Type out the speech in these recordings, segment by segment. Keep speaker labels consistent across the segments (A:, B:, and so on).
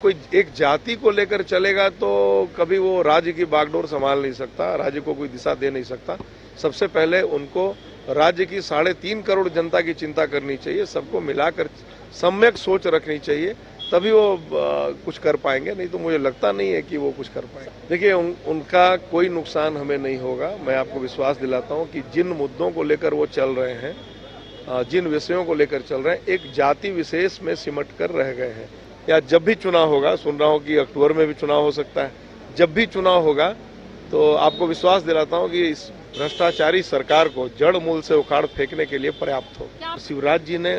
A: कोई एक जाति को लेकर चलेगा तो कभी वो राज्य की बागडोर संभाल नहीं सकता, राज्य को कोई दिशा दे नहीं सकता। सबसे पहले उनको राज्य की 3.5 करोड़ जनता की चिंता करनी चाहिए, सबको मिलाकर सम्यक सोच रखनी चाहिए, तभी वो कुछ कर पाएंगे, नहीं तो मुझे लगता नहीं है कि वो कुछ कर पाएंगे। देखिए उनका कोई नुकसान हमें नहीं होगा। मैं आपको विश्वास दिलाता हूं कि जिन मुद्दों को लेकर वो चल रहे हैं, जिन विषयों को लेकर चल रहे हैं, एक जाति विशेष में सिमट कर रह गए हैं। या जब भी चुनाव होगा, सुन रहा हूं कि अक्टूबर में भी चुनाव हो सकता है, जब भी चुनाव होगा तो आपको विश्वास दिलाता हूं कि इस भ्रष्टाचारी सरकार को जड़ मूल से उखाड़ फेंकने के लिए पर्याप्त हो। शिवराज जी ने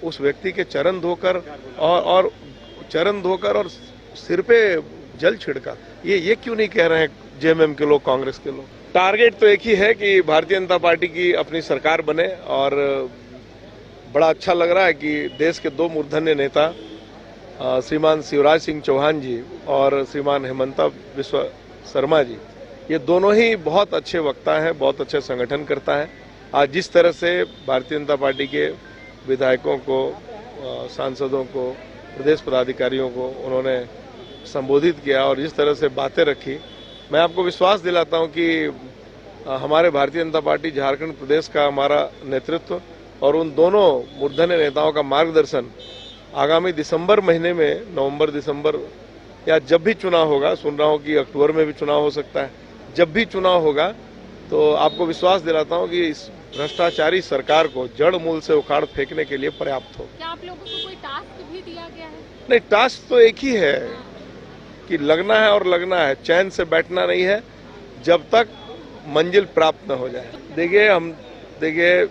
A: उस व्यक्ति के चरण धोकर और सिर पे जल छिड़का। ये क्यों नहीं कह रहे हैं जेएमएम के लोग, कांग्रेस के लोग? टारगेट तो एक ही है कि भारतीय जनता पार्टी की अपनी सरकार बने। और बड़ा अच्छा लग रहा है कि देश के दो मूर्धन्य नेता श्रीमान शिवराज सिंह चौहान जी और श्रीमान हेमंता विश्व शर्मा जी, ये दोनों ही बहुत अच्छे वक्ता हैं, बहुत अच्छे संगठन करता है। आज जिस तरह से भारतीय जनता पार्टी के विधायकों को, सांसदों को, प्रदेश पदाधिकारियों को उन्होंने संबोधित किया और जिस तरह से बातें रखी, मैं आपको विश्वास दिलाता हूं कि हमारे भारतीय जनता पार्टी झारखंड प्रदेश का हमारा नेतृत्व और उन दोनों मूर्धन्य नेताओं का मार्गदर्शन आगामी दिसंबर महीने में, नवंबर दिसंबर या जब भी चुनाव होगा, सुन रहा हूं कि अक्टूबर में भी चुनाव हो सकता है, जब भी चुनाव होगा तो आपको विश्वास दिलाता हूं कि इस भ्रष्टाचारी सरकार को जड़ मूल से उखाड़ फेंकने के लिए पर्याप्त हो।
B: क्या आप लोगों को कोई टास्क भी दिया गया है?
A: नहीं, टास्क तो एक ही है कि लगना है और लगना है, चैन से बैठना नहीं है जब तक मंजिल प्राप्त न हो जाए। देखिए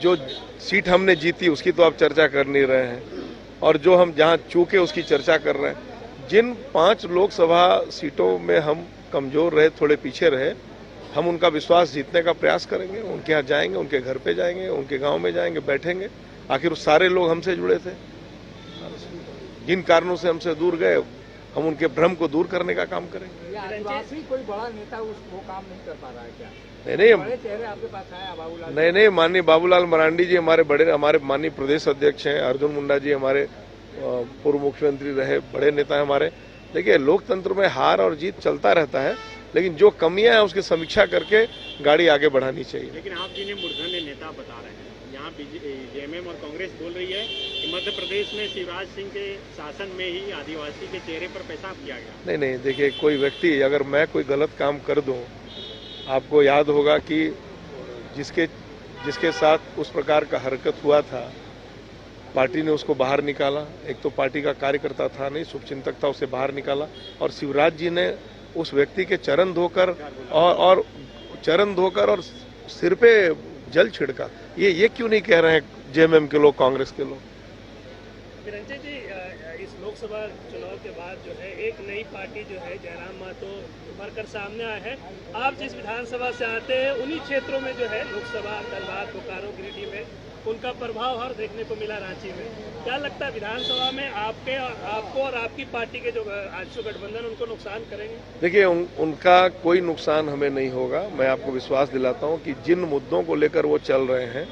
A: जो सीट हमने जीती उसकी तो आप चर्चा कर नहीं रहे हैं, और जो हम जहां चूके उसकी चर्चा कर रहे हैं। जिन 5 लोकसभा सीटों में हम कमजोर रहे, थोड़े पीछे रहे, हम उनका विश्वास जीतने का प्रयास करेंगे। उनके यहाँ जाएंगे, उनके घर पे जाएंगे, उनके गांव में जाएंगे, बैठेंगे। आखिर सारे लोग हमसे जुड़े थे, जिन कारणों से हमसे दूर गए, हम उनके भ्रम को दूर करने का काम करेंगे।
C: आदिवासी कोई बड़ा नेता वो काम नहीं कर पा रहा है क्या?
A: नहीं,
C: बड़े चेहरे आपके पास आए, बाबूलाल।
A: नहीं, माननीय बाबूलाल मरांडी जी हमारे माननीय प्रदेश अध्यक्ष हैं। अर्जुन मुंडा जी हमारे पूर्व मुख्यमंत्री रहे, बड़े नेता हैं हमारे। देखिए, लोकतंत्र में हार और जीत चलता रहता है, लेकिन जो कमियां हैं उसकी समीक्षा करके गाड़ी आगे बढ़ानी चाहिए।
D: लेकिन आप जिन्हें मूर्धन्य नेता बता रहे हैं, यहाँ जेएमएम और कांग्रेस बोल रही है कि मध्य प्रदेश में शिवराज सिंह के शासन में ही आदिवासी के चेहरे पर पेशाब किया गया।
A: नहीं, देखिए, कोई व्यक्ति, अगर मैं कोई गलत काम कर दूं, आपको याद होगा कि जिसके साथ उस प्रकार का हरकत हुआ था, पार्टी ने उसको बाहर निकाला। एक तो पार्टी का कार्यकर्ता था नहीं, शुभचिंतक था, उसे बाहर निकाला। और शिवराज जी ने उस व्यक्ति के चरण धोकर और सिर पे जल छिड़का। ये क्यों नहीं कह रहे हैं जेएमएम के लोग, कांग्रेस के लोग?
E: रंजन जी, इस लोकसभा चुनाव के बाद जो है एक नई पार्टी जो है जयराम महतो उभर कर सामने आए हैं। आप जिस विधानसभा से आते हैं उन्हीं क्षेत्रों में जो है लोकसभा, धनबाद, बोकारो, गिरिडीह में उनका प्रभाव हर देखने को मिला। रांची में क्या लगता है विधानसभा में आपको और आपकी पार्टी के जो आजसू गठबंधन उनको नुकसान करेंगे?
A: देखिए उनका कोई नुकसान हमें नहीं होगा। मैं आपको विश्वास दिलाता हूं कि जिन मुद्दों को लेकर वो चल रहे हैं,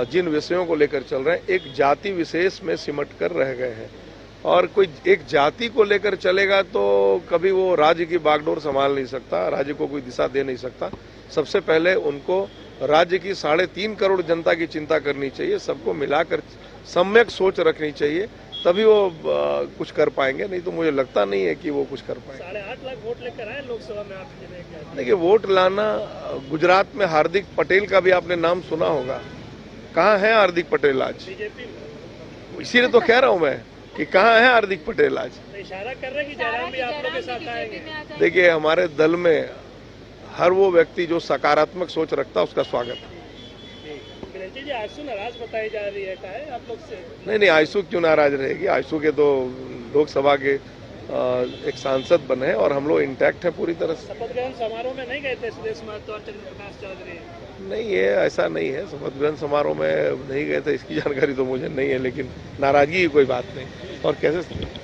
A: जिन विषयों को लेकर चल रहे हैं, एक जाति विशेष में सिमट कर रह गए हैं। और कोई एक जाति को लेकर चलेगा तो कभी वो राज्य की बागडोर संभाल नहीं सकता, राज्य को कोई दिशा दे नहीं सकता। सबसे पहले उनको राज्य की 3.5 करोड़ जनता की चिंता करनी चाहिए, सबको मिलाकर सम्यक सोच रखनी चाहिए, तभी वो कुछ कर पाएंगे, नहीं तो मुझे लगता नहीं है कि वो कुछ कर पाएंगे।
E: 8.5 लाख वोट लेकर आए लोकसभा में आप?
A: देखिए, वोट लाना, गुजरात में हार्दिक पटेल का भी आपने नाम सुना होगा। कहाँ है हार्दिक पटेल आज?
E: बीजेपी।
A: इसीलिए तो कह रहा हूं मैं कि कहाँ है हार्दिक पटेल आज?
E: इशारा कर रहे हैं कि जयराम भी आप लोग के साथ आएंगे।
A: देखिए, हमारे दल में हर वो व्यक्ति जो सकारात्मक सोच रखता है उसका स्वागत है।
E: जी, आयशू नाराज बताई जा रही है, क्या है आप लोग से?
A: नहीं, आयशू क्यों नाराज रहेगी? आयशू के तो लोकसभा के एक सांसद बने और हम लोग इंटैक्ट हैं पूरी तरह से।
E: शपथ ग्रहण समारोह में नहीं गए थे सुदेश महतो और चंद्र प्रकाश चौधरी?
A: नहीं, ये ऐसा नहीं है। शपथ ग्रहण समारोह में नहीं गए थे इसकी जानकारी तो मुझे नहीं है, लेकिन नाराजगी की कोई बात नहीं। और कैसे